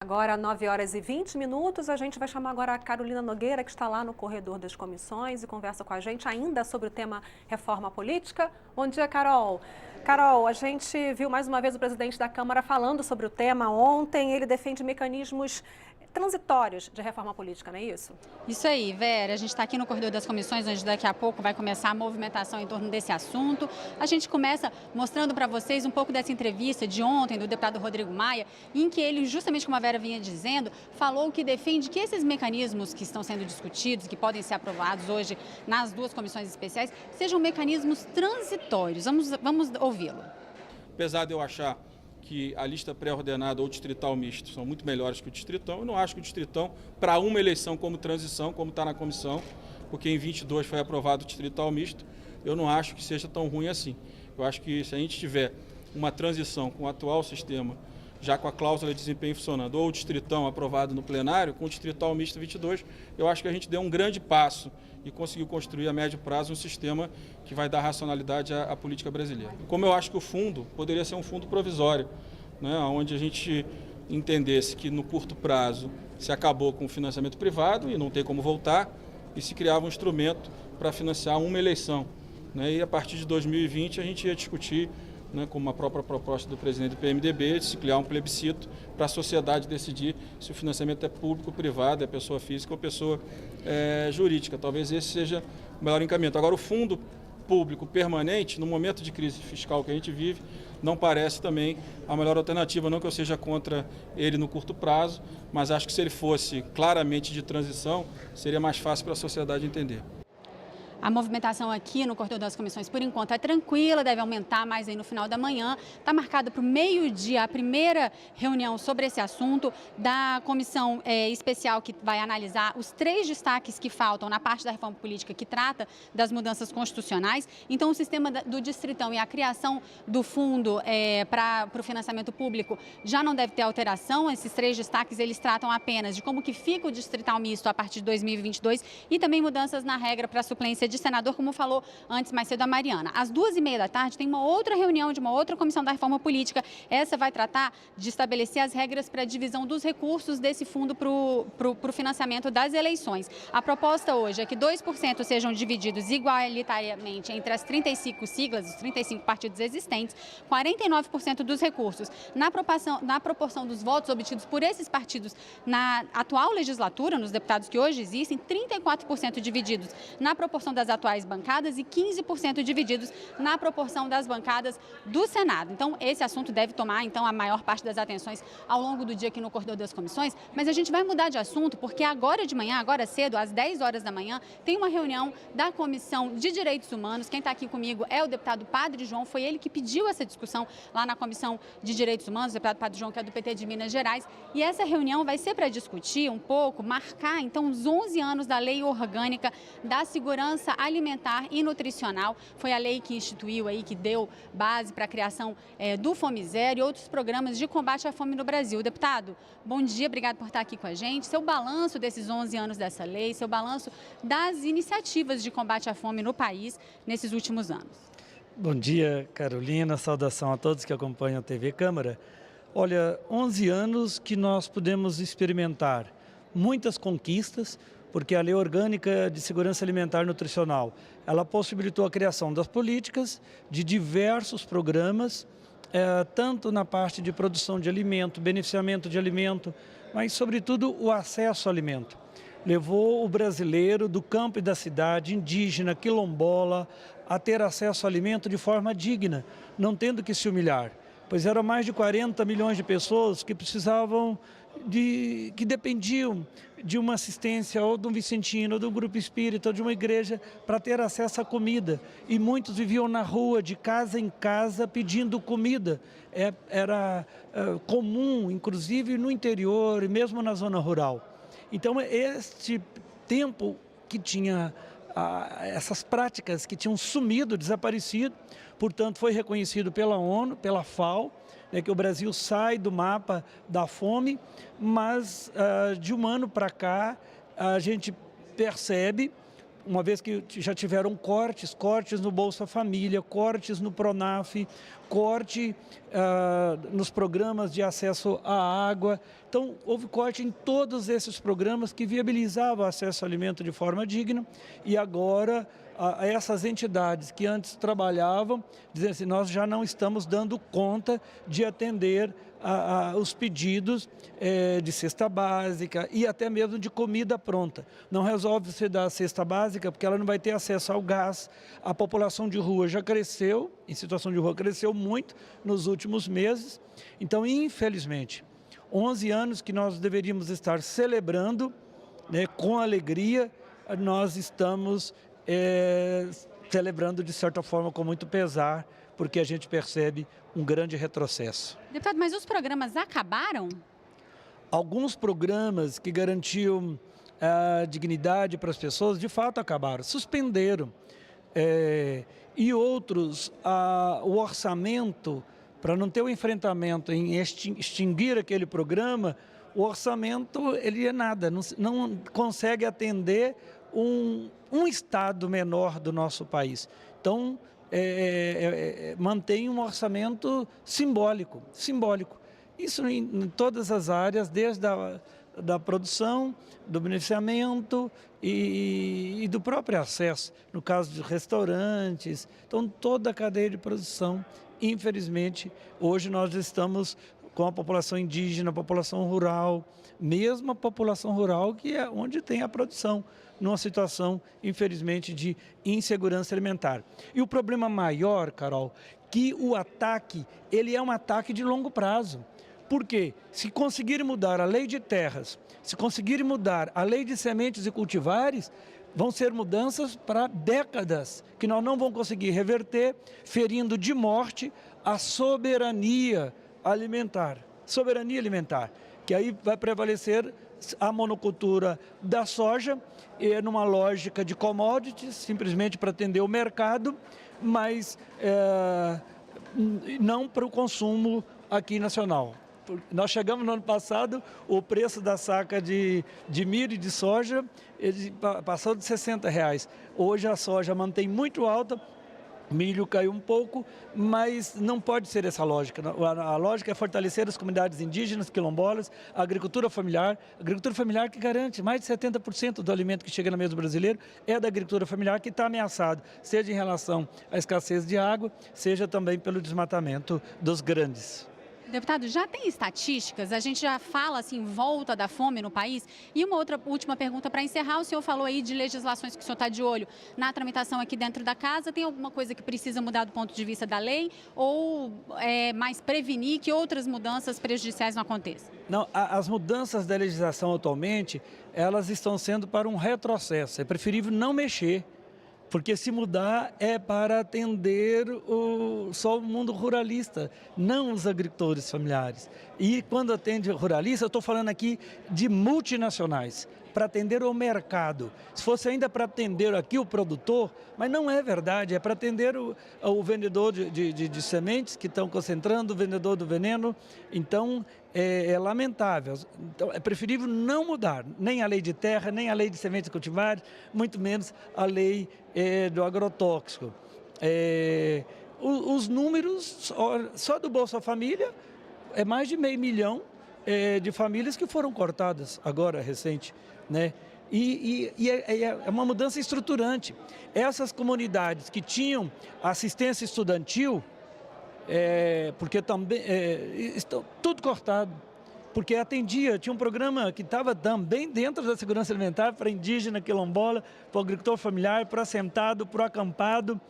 Agora, 9 horas e 20 minutos, a gente vai chamar agora a Carolina Nogueira, que está lá no corredor das comissões e conversa com a gente ainda sobre o tema reforma política. Bom dia, Carol. Carol, a gente viu mais uma vez o presidente da Câmara falando sobre o tema ontem. Ele defende mecanismos transitórios de reforma política, não é isso? Isso aí, Vera. A gente está aqui no corredor das comissões, onde daqui a pouco vai começar a movimentação em torno desse assunto. A gente começa mostrando para vocês um pouco dessa entrevista de ontem do deputado Rodrigo Maia, em que ele, justamente como a Vera vinha dizendo, falou que defende que esses mecanismos que estão sendo discutidos, que podem ser aprovados hoje nas duas comissões especiais, sejam mecanismos transitórios. Vamos ouvi-lo. Apesar de eu achar que a lista pré-ordenada ou distrital misto são muito melhores que o distritão, eu não acho que o distritão, para uma eleição como transição, como está na comissão, porque em 22 foi aprovado o distrital misto, eu não acho que seja tão ruim assim. Eu acho que se a gente tiver uma transição com o atual sistema, já com a cláusula de desempenho funcionando, ou o distritão aprovado no plenário, com o distrital misto 22, eu acho que a gente deu um grande passo e conseguiu construir a médio prazo um sistema que vai dar racionalidade à política brasileira. Como eu acho que o fundo poderia ser um fundo provisório, né, onde a gente entendesse que no curto prazo se acabou com o financiamento privado e não tem como voltar, e se criava um instrumento para financiar uma eleição, né, e a partir de 2020 a gente ia discutir, né, como a própria proposta do presidente do PMDB, de se criar um plebiscito para a sociedade decidir se o financiamento é público ou privado, é pessoa física ou pessoa jurídica. Talvez esse seja o melhor encaminhamento. Agora, o fundo público permanente, no momento de crise fiscal que a gente vive, não parece também a melhor alternativa. Não que eu seja contra ele no curto prazo, mas acho que se ele fosse claramente de transição, seria mais fácil para a sociedade entender. A movimentação aqui no corredor das comissões, por enquanto, é tranquila, deve aumentar mais aí no final da manhã. Está marcada para o meio-dia a primeira reunião sobre esse assunto da comissão especial que vai analisar os 3 destaques que faltam na parte da reforma política que trata das mudanças constitucionais. Então, o sistema do distritão e a criação do fundo para o financiamento público já não deve ter alteração. Esses 3 destaques, eles tratam apenas de como que fica o distrital misto a partir de 2022 e também mudanças na regra para a suplência de senador, como falou antes mais cedo a Mariana. Às 2h30 da tarde tem uma outra reunião de uma outra comissão da reforma política. Essa vai tratar de estabelecer as regras para a divisão dos recursos desse fundo para o financiamento das eleições. A proposta hoje é que 2% sejam divididos igualitariamente entre as 35 siglas, os 35 partidos existentes, 49% dos recursos na proporção dos votos obtidos por esses partidos na atual legislatura, nos deputados que hoje existem, 34% divididos na proporção das atuais bancadas e 15% divididos na proporção das bancadas do Senado. Então, esse assunto deve tomar, então, a maior parte das atenções ao longo do dia aqui no corredor das comissões, mas a gente vai mudar de assunto porque agora de manhã, agora cedo, às 10 horas da manhã, tem uma reunião da Comissão de Direitos Humanos. Quem está aqui comigo é o deputado Padre João, foi ele que pediu essa discussão lá na Comissão de Direitos Humanos, o deputado Padre João, que é do PT de Minas Gerais, e essa reunião vai ser para discutir um pouco, marcar, então, os 11 anos da Lei Orgânica da Segurança Alimentar e Nutricional. Foi a lei que instituiu aí, que deu base para a criação do Fome Zero e outros programas de combate à fome no Brasil. Deputado, bom dia, obrigado por estar aqui com a gente. Seu balanço desses 11 anos dessa lei, seu balanço das iniciativas de combate à fome no país nesses últimos anos. Bom dia, Carolina, saudação a todos que acompanham a TV Câmara. Olha, 11 anos que nós pudemos experimentar muitas conquistas, porque a Lei Orgânica de Segurança Alimentar e Nutricional, ela possibilitou a criação das políticas de diversos programas, tanto na parte de produção de alimento, beneficiamento de alimento, mas, sobretudo, o acesso ao alimento. Levou o brasileiro do campo e da cidade, indígena, quilombola, a ter acesso ao alimento de forma digna, não tendo que se humilhar, pois eram mais de 40 milhões de pessoas que precisavam que dependiam de uma assistência ou de um vicentino, ou de um grupo espírita, ou de uma igreja para ter acesso à comida. E muitos viviam na rua, de casa em casa, pedindo comida. Era comum, inclusive no interior e mesmo na zona rural. Então, este tempo que tinha essas práticas que tinham sumido, desaparecido, portanto, foi reconhecido pela ONU, pela FAO, que o Brasil sai do mapa da fome, mas de um ano para cá a gente percebe uma vez que já tiveram cortes no Bolsa Família, cortes no Pronaf, corte nos programas de acesso à água. Então, houve corte em todos esses programas que viabilizavam o acesso ao alimento de forma digna e agora essas entidades que antes trabalhavam, dizem assim, nós já não estamos dando conta de atender os pedidos de cesta básica e até mesmo de comida pronta. Não resolve você dar a cesta básica porque ela não vai ter acesso ao gás. A população de rua já cresceu, em situação de rua cresceu muito nos últimos meses. Então, infelizmente, 11 anos que nós deveríamos estar celebrando, né, com alegria, nós estamos celebrando de certa forma com muito pesar, porque a gente percebe um grande retrocesso. Deputado, mas os programas acabaram? Alguns programas que garantiam a dignidade para as pessoas, de fato acabaram, suspenderam. E outros, o orçamento, para não ter o enfrentamento em extinguir aquele programa, o orçamento ele é nada, não consegue atender um estado menor do nosso país. Então, mantém um orçamento simbólico. Isso em todas as áreas, desde da produção, do beneficiamento e do próprio acesso, no caso de restaurantes. Então, toda a cadeia de produção, infelizmente, hoje nós estamos com a população indígena, a população rural, mesmo a população rural que é onde tem a produção, numa situação, infelizmente, de insegurança alimentar. E o problema maior, Carol, que o ataque, ele é um ataque de longo prazo. Por quê? Se conseguirem mudar a lei de terras, se conseguirem mudar a lei de sementes e cultivares, vão ser mudanças para décadas, que nós não vamos conseguir reverter, ferindo de morte a soberania alimentar. Soberania alimentar, que aí vai prevalecer a monocultura da soja, numa lógica de commodities, simplesmente para atender o mercado, mas não para o consumo aqui nacional. Nós chegamos no ano passado, o preço da saca de milho e de soja passou de R$60. Hoje a soja mantém muito alta, milho caiu um pouco, mas não pode ser essa lógica. A lógica é fortalecer as comunidades indígenas, quilombolas, a agricultura familiar que garante mais de 70% do alimento que chega na mesa do brasileiro é da agricultura familiar que está ameaçado, seja em relação à escassez de água, seja também pelo desmatamento dos grandes. Deputado, já tem estatísticas? A gente já fala assim, volta da fome no país? E uma outra última pergunta para encerrar. O senhor falou aí de legislações que o senhor está de olho na tramitação aqui dentro da casa. Tem alguma coisa que precisa mudar do ponto de vista da lei ou mais prevenir que outras mudanças prejudiciais não aconteçam? Não, as mudanças da legislação atualmente, elas estão sendo para um retrocesso. É preferível não mexer. Porque se mudar é para atender só o mundo ruralista, não os agricultores familiares. E quando atende o ruralista, eu estou falando aqui de multinacionais, para atender o mercado. Se fosse ainda para atender aqui o produtor, mas não é verdade, é para atender o vendedor de sementes que estão concentrando, o vendedor do veneno. Então, é lamentável. Então, é preferível não mudar nem a lei de terra, nem a lei de sementes cultivares, muito menos a lei do agrotóxico. Os números, só do Bolsa Família, é mais de 500 mil de famílias que foram cortadas agora, recente, né? E é uma mudança estruturante. Essas comunidades que tinham assistência estudantil, porque também estão tudo cortado, porque tinha um programa que estava também dentro da segurança alimentar para indígena, quilombola, para o agricultor familiar, para o assentado, para o acampado,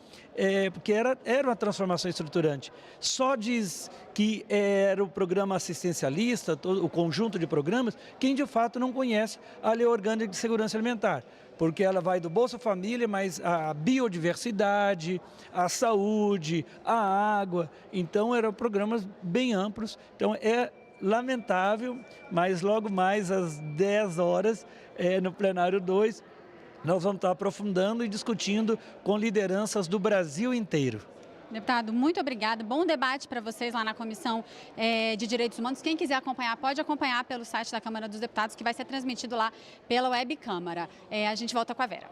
porque era uma transformação estruturante. Só diz que era o programa assistencialista, o conjunto de programas, quem de fato não conhece a Lei Orgânica de Segurança Alimentar, porque ela vai do Bolsa Família, mas a biodiversidade, a saúde, a água, então eram programas bem amplos. Então é lamentável, mas logo mais às 10 horas, no plenário 2, nós vamos estar aprofundando e discutindo com lideranças do Brasil inteiro. Deputado, muito obrigada. Bom debate para vocês lá na Comissão de Direitos Humanos. Quem quiser acompanhar, pode acompanhar pelo site da Câmara dos Deputados, que vai ser transmitido lá pela Web Câmara. A gente volta com a Vera.